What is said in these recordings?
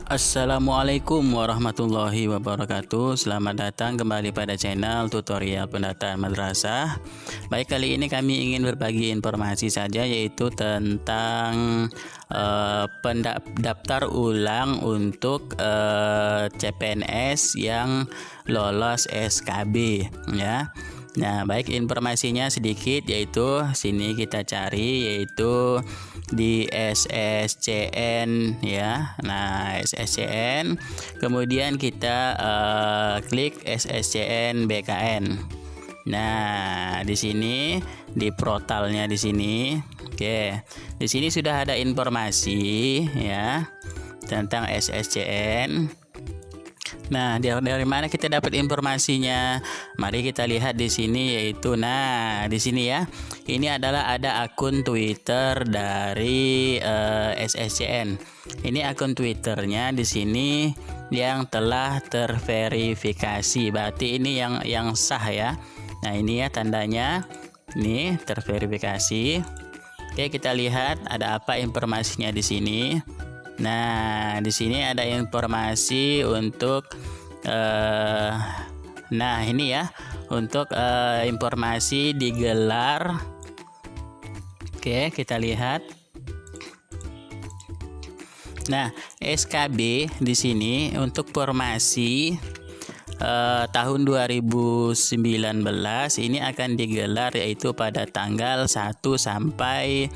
Assalamualaikum warahmatullahi wabarakatuh. Selamat datang kembali pada channel tutorial pendataan madrasah. Baik, kali ini kami ingin berbagi informasi saja, yaitu tentang pendaftar ulang untuk CPNS yang lolos SKB ya. Nah, baik, informasinya sedikit, yaitu sini kita cari yaitu di SSCN ya. Nah, SSCN, kemudian kita klik SSCN BKN. Nah, di sini di portalnya di sini. Oke. Di sini sudah ada informasi ya tentang SSCN. Nah, dari mana kita dapat informasinya? Mari kita lihat di sini, yaitu di sini ya. Ini adalah ada akun Twitter dari SSCN. Ini akun Twitternya di sini yang telah terverifikasi. Berarti ini yang sah ya. Nah, ini ya tandanya. Ini terverifikasi. Oke, kita lihat ada apa informasinya di sini. Nah, di sini ada informasi untuk ini ya, untuk informasi digelar. Oke, kita lihat. Nah, SKB di sini untuk formasi tahun 2019 ini akan digelar, yaitu pada tanggal 1 sampai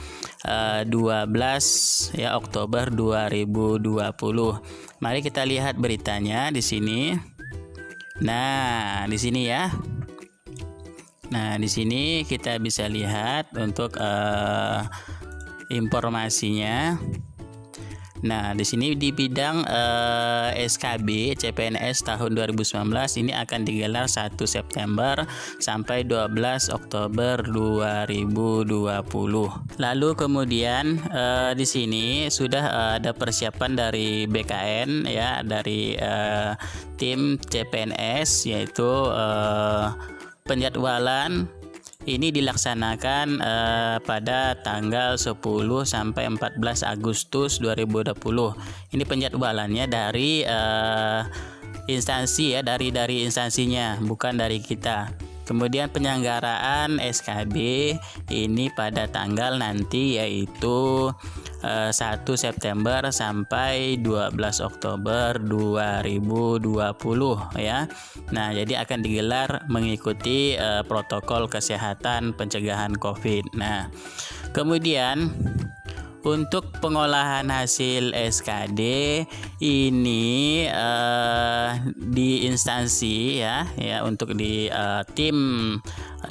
12 ya Oktober 2020. Mari kita lihat beritanya di sini. Nah, di sini ya. Nah, di sini kita bisa lihat untuk informasinya. Nah, di sini di bidang SKB CPNS tahun 2019 ini akan digelar 1 September sampai 12 Oktober 2020. Lalu kemudian di sini sudah ada persiapan dari BKN ya, dari tim CPNS, yaitu penjadwalan ini dilaksanakan pada tanggal 10 sampai 14 Agustus 2020. Ini penjadwalannya dari instansi ya, dari instansinya, bukan dari kita. Kemudian penyelenggaraan SKB ini pada tanggal nanti, yaitu 1 September sampai 12 Oktober 2020 ya. Nah, jadi akan digelar mengikuti protokol kesehatan pencegahan COVID. Nah, kemudian untuk pengolahan hasil SKD ini di instansi ya untuk di tim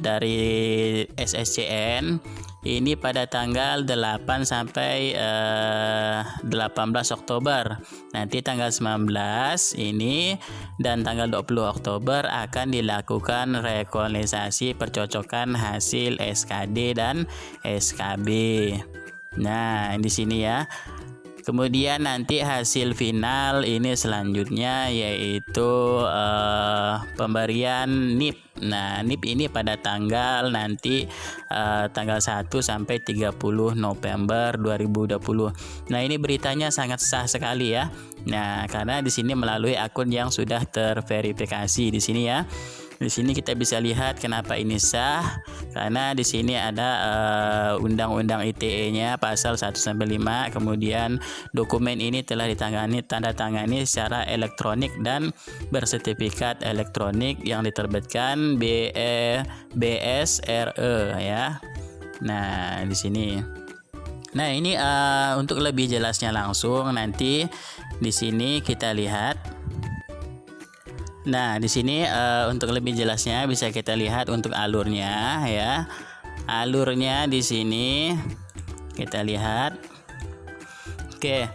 dari SSCN ini pada tanggal 8 sampai 18 Oktober. Nanti tanggal 19 ini dan tanggal 20 Oktober akan dilakukan rekognosisi percocokan hasil SKD dan SKB. Nah, di sini ya. Kemudian nanti hasil final ini selanjutnya yaitu pemberian NIP. Nah, NIP ini pada tanggal nanti tanggal 1 sampai 30 November 2020. Nah, ini beritanya sangat sah sekali ya. Nah, karena di sini melalui akun yang sudah terverifikasi di sini ya. Di sini kita bisa lihat kenapa ini sah, karena di sini ada Undang-Undang ITE-nya pasal 1 sampai 5. Kemudian dokumen ini telah tanda tangani secara elektronik dan bersertifikat elektronik yang diterbitkan BSRE ya. Nah, di sini. Nah, ini untuk lebih jelasnya langsung nanti di sini kita lihat. Nah, di sini untuk lebih jelasnya bisa kita lihat untuk alurnya ya. Alurnya di sini kita lihat. Oke.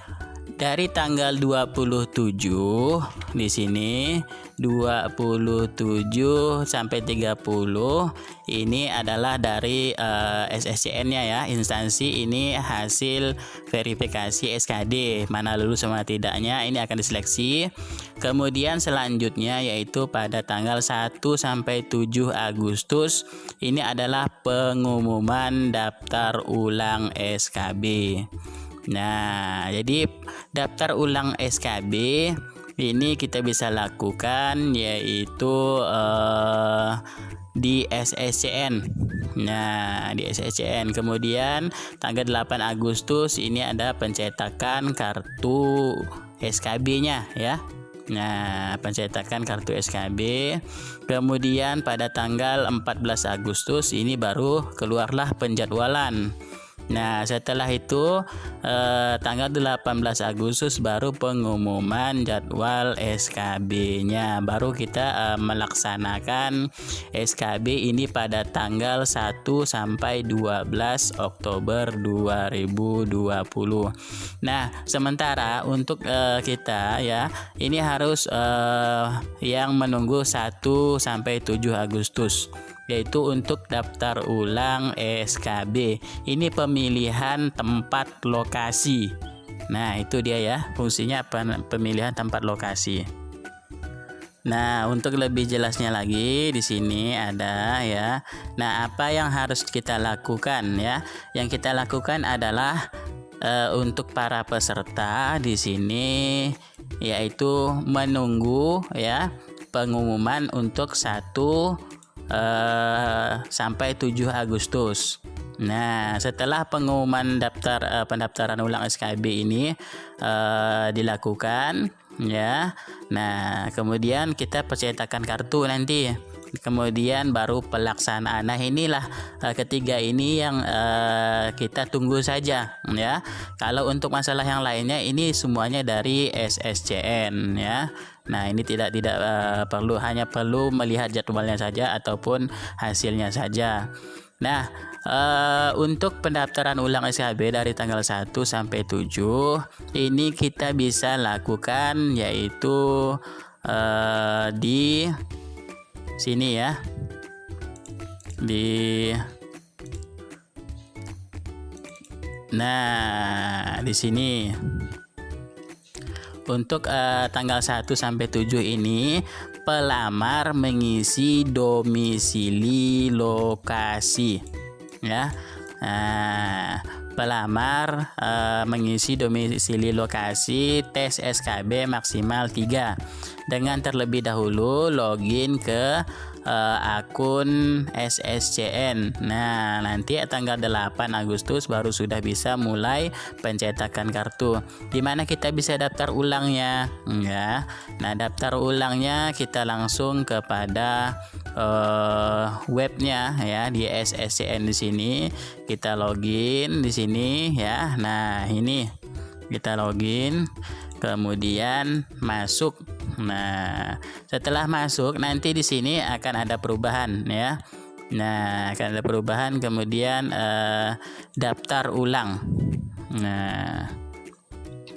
Dari tanggal 27 di sini 27 sampai 30 ini adalah dari SSCN-nya ya, instansi ini hasil verifikasi SKD, mana lulus sama tidaknya ini akan diseleksi. Kemudian selanjutnya yaitu pada tanggal 1 sampai 7 Agustus ini adalah pengumuman daftar ulang SKB. Nah, jadi daftar ulang SKB ini kita bisa lakukan yaitu di SSCN. Nah, di SSCN. Kemudian tanggal 8 Agustus ini ada pencetakan kartu SKB-nya ya. Nah, pencetakan kartu SKB. Kemudian pada tanggal 14 Agustus ini baru keluarlah penjadwalan. Nah, setelah itu tanggal 18 Agustus baru pengumuman jadwal SKB-nya. Baru kita melaksanakan SKB ini pada tanggal 1 sampai 12 Oktober 2020. Nah, sementara untuk kita ya, ini harus yang menunggu 1 sampai 7 Agustus. Yaitu untuk daftar ulang SKB. Ini pemilihan tempat lokasi. Nah, itu dia ya, fungsinya pemilihan tempat lokasi. Nah, untuk lebih jelasnya lagi di sini ada ya. Nah, apa yang harus kita lakukan ya? Yang kita lakukan adalah untuk para peserta di sini yaitu menunggu ya pengumuman untuk 1 sampai 7 Agustus. Nah, setelah pengumuman pendaftaran ulang SKB ini dilakukan ya. Nah, kemudian kita pencetakan kartu nanti. Kemudian baru pelaksanaan. Nah, inilah ketiga ini yang kita tunggu saja ya. Kalau untuk masalah yang lainnya ini semuanya dari SSCN ya. Nah, ini tidak perlu, hanya perlu melihat jadwalnya saja ataupun hasilnya saja. Nah, untuk pendaftaran ulang SKB dari tanggal 1 sampai 7 ini kita bisa lakukan yaitu di sini ya. Nah, di sini. Untuk tanggal 1 sampai 7 ini pelamar mengisi domisili lokasi ya. Nah, pelamar mengisi domisili lokasi tes SKB maksimal 3 dengan terlebih dahulu login ke akun SSCN. Nah, nanti tanggal 8 Agustus baru sudah bisa mulai pencetakan kartu. Di mana kita bisa daftar ulangnya ya. Nah, daftar ulangnya kita langsung kepada webnya ya, di SSCN di sini. Kita login di sini ya. Nah, ini kita login, kemudian masuk. Nah, setelah masuk nanti di sini akan ada perubahan ya. Nah, akan ada perubahan, kemudian daftar ulang. Nah,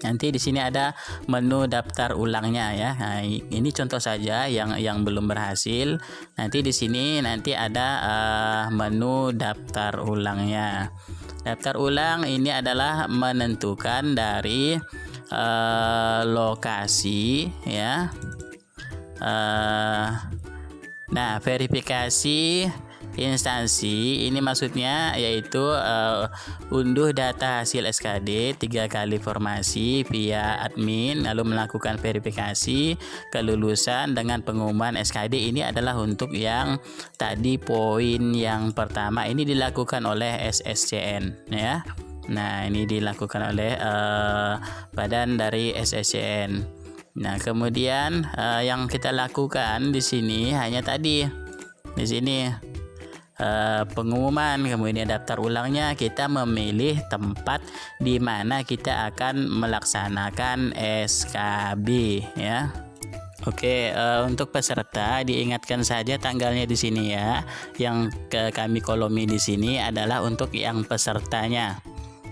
nanti di sini ada menu daftar ulangnya ya. Nah, ini contoh saja yang belum berhasil. Nanti di sini nanti ada menu daftar ulangnya. Daftar ulang ini adalah menentukan dari lokasi ya. Nah, verifikasi instansi ini maksudnya yaitu unduh data hasil SKD 3 kali formasi via admin, lalu melakukan verifikasi kelulusan dengan pengumuman SKD. Ini adalah untuk yang tadi poin yang pertama, ini dilakukan oleh SSCN ya. Nah, ini dilakukan oleh badan dari SSCN. Nah, kemudian yang kita lakukan di sini hanya tadi di sini pengumuman, kemudian daftar ulangnya. Kita memilih tempat di mana kita akan melaksanakan SKB ya. Oke, untuk peserta diingatkan saja tanggalnya di sini ya. Yang kami kolomi di sini adalah untuk yang pesertanya.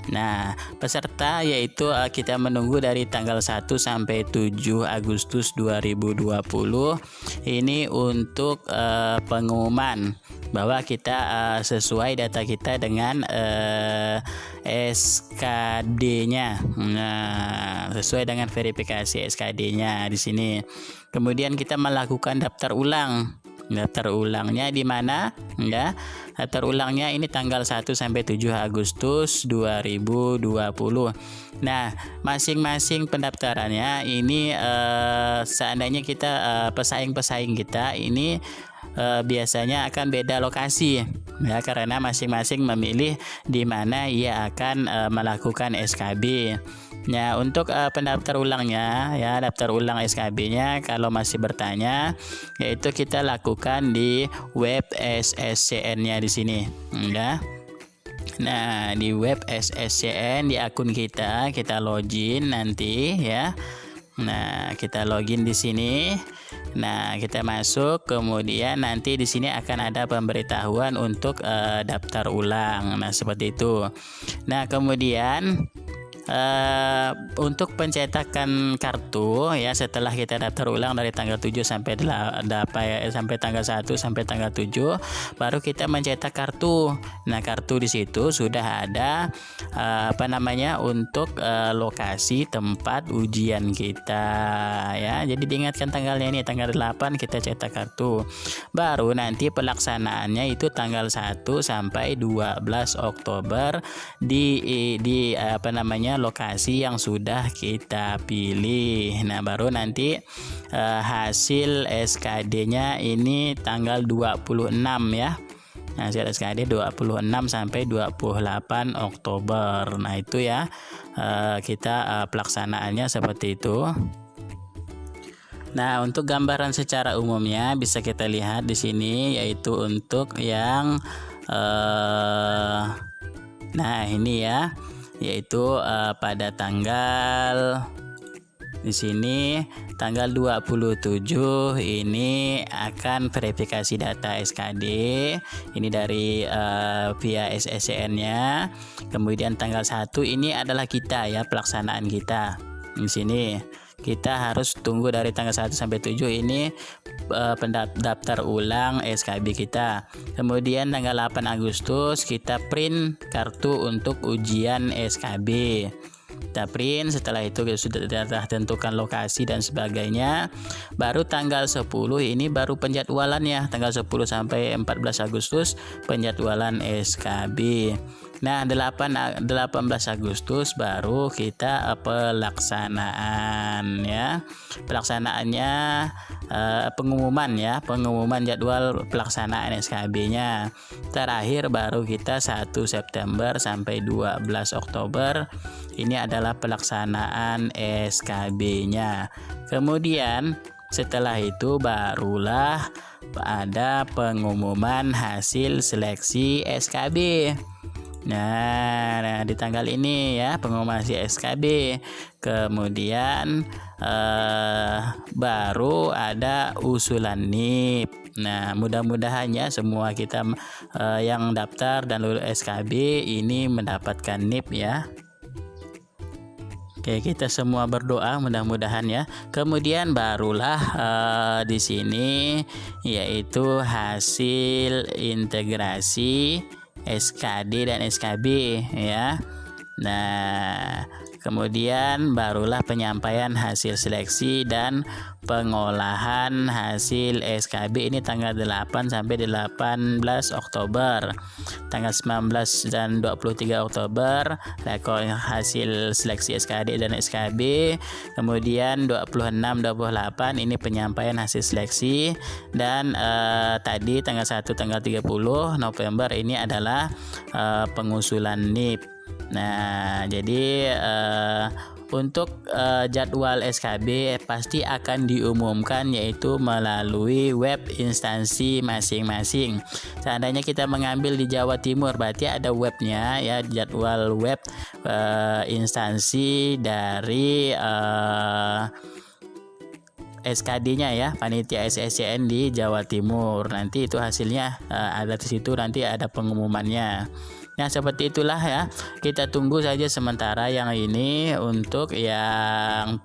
Nah, peserta yaitu kita menunggu dari tanggal 1 sampai 7 Agustus 2020. Ini untuk pengumuman bahwa kita sesuai data kita dengan SKD-nya. Nah, sesuai dengan verifikasi SKD-nya di sini. Kemudian kita melakukan daftar ulang. Daftar ulangnya di mana? Ya, daftar ulangnya ini tanggal 1 sampai 7 Agustus 2020. Nah, masing-masing pendaftarannya ini seandainya kita pesaing-pesaing kita ini biasanya akan beda lokasi ya, karena masing-masing memilih di mana ia akan melakukan SKB. Nah, untuk pendaftar ulangnya ya, daftar ulang SKB-nya kalau masih bertanya, yaitu kita lakukan di web SSCN-nya di sini ya. Nah, di web SSCN di akun kita login nanti ya. Nah, kita login di sini. Nah, kita masuk, kemudian nanti di sini akan ada pemberitahuan untuk daftar ulang. Nah, seperti itu. Nah, kemudian untuk pencetakan kartu ya, setelah kita daftar ulang dari tanggal 7 sampai tanggal 1 sampai tanggal 7 baru kita mencetak kartu. Nah, kartu di situ sudah ada untuk lokasi tempat ujian kita ya. Jadi diingatkan tanggalnya ini tanggal 8 kita cetak kartu. Baru nanti pelaksanaannya itu tanggal 1 sampai 12 Oktober di lokasi yang sudah kita pilih. Nah, baru nanti hasil SKD-nya ini tanggal 26 ya. Hasil SKD 26 sampai 28 Oktober. Nah, itu ya kita pelaksanaannya seperti itu. Nah, untuk gambaran secara umumnya bisa kita lihat di sini, yaitu untuk yang nah ini ya, yaitu pada tanggal di sini tanggal 27 ini akan verifikasi data SKD ini dari via SSCN-nya. Kemudian tanggal 1 ini adalah kita ya, pelaksanaan kita. Di sini kita harus tunggu dari tanggal 1 sampai 7 ini pendaftar ulang SKB kita. Kemudian tanggal 8 Agustus kita print kartu untuk ujian SKB. Kita print, setelah itu kita sudah tentukan lokasi dan sebagainya. Baru tanggal 10 ini baru penjadwalannya, tanggal 10 sampai 14 Agustus penjadwalan SKB. Nah, 18 Agustus baru kita pelaksanaan ya. Pelaksanaannya pengumuman jadwal pelaksanaan SKB-nya. Terakhir baru kita 1 September sampai 12 Oktober. Ini adalah pelaksanaan SKB-nya. Kemudian setelah itu barulah ada pengumuman hasil seleksi SKB. Nah, di tanggal ini ya pengumuman hasil SKB. Kemudian baru ada usulan NIP. Nah, mudah-mudahannya semua kita yang daftar dan lulus SKB ini mendapatkan NIP ya. Oke, kita semua berdoa mudah-mudahan ya. Kemudian barulah di sini yaitu hasil integrasi SKD dan SKB ya. Nah, kemudian barulah penyampaian hasil seleksi dan pengolahan hasil SKB ini tanggal 8 sampai 18 Oktober. Tanggal 19 dan 23 Oktober rekor hasil seleksi SKD dan SKB. Kemudian 26 28 ini penyampaian hasil seleksi, dan tadi tanggal 1 tanggal 30 November ini adalah pengusulan NIP. Nah, jadi untuk jadwal SKB pasti akan diumumkan yaitu melalui web instansi masing-masing. Seandainya kita mengambil di Jawa Timur berarti ada webnya ya, jadwal web instansi dari SKD-nya ya, panitia SSCN di Jawa Timur. Nanti itu hasilnya ada di situ, nanti ada pengumumannya. Nah, seperti itulah ya. Kita tunggu saja sementara yang ini untuk yang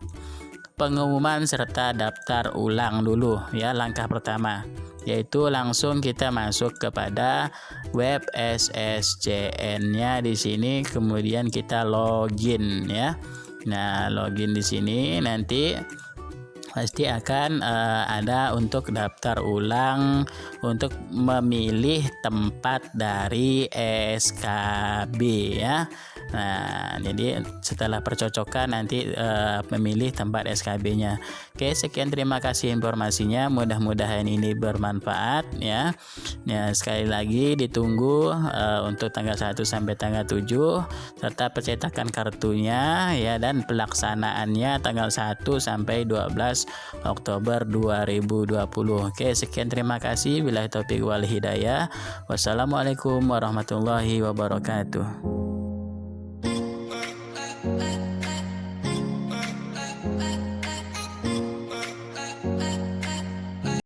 pengumuman serta daftar ulang dulu ya. Langkah pertama yaitu langsung kita masuk kepada web SSCN-nya di sini, kemudian kita login ya. Nah, login di sini nanti pasti akan ada untuk daftar ulang untuk memilih tempat dari SKB ya. Nah, jadi setelah percocokan nanti memilih tempat SKB-nya. Oke, sekian, terima kasih informasinya. Mudah-mudahan ini bermanfaat ya. Ya, sekali lagi ditunggu untuk tanggal 1 sampai tanggal 7 serta percetakan kartunya ya, dan pelaksanaannya tanggal 1 sampai 12 Oktober 2020. Oke, sekian, terima kasih. Billahi taufik wal hidayah. Wassalamualaikum warahmatullahi wabarakatuh.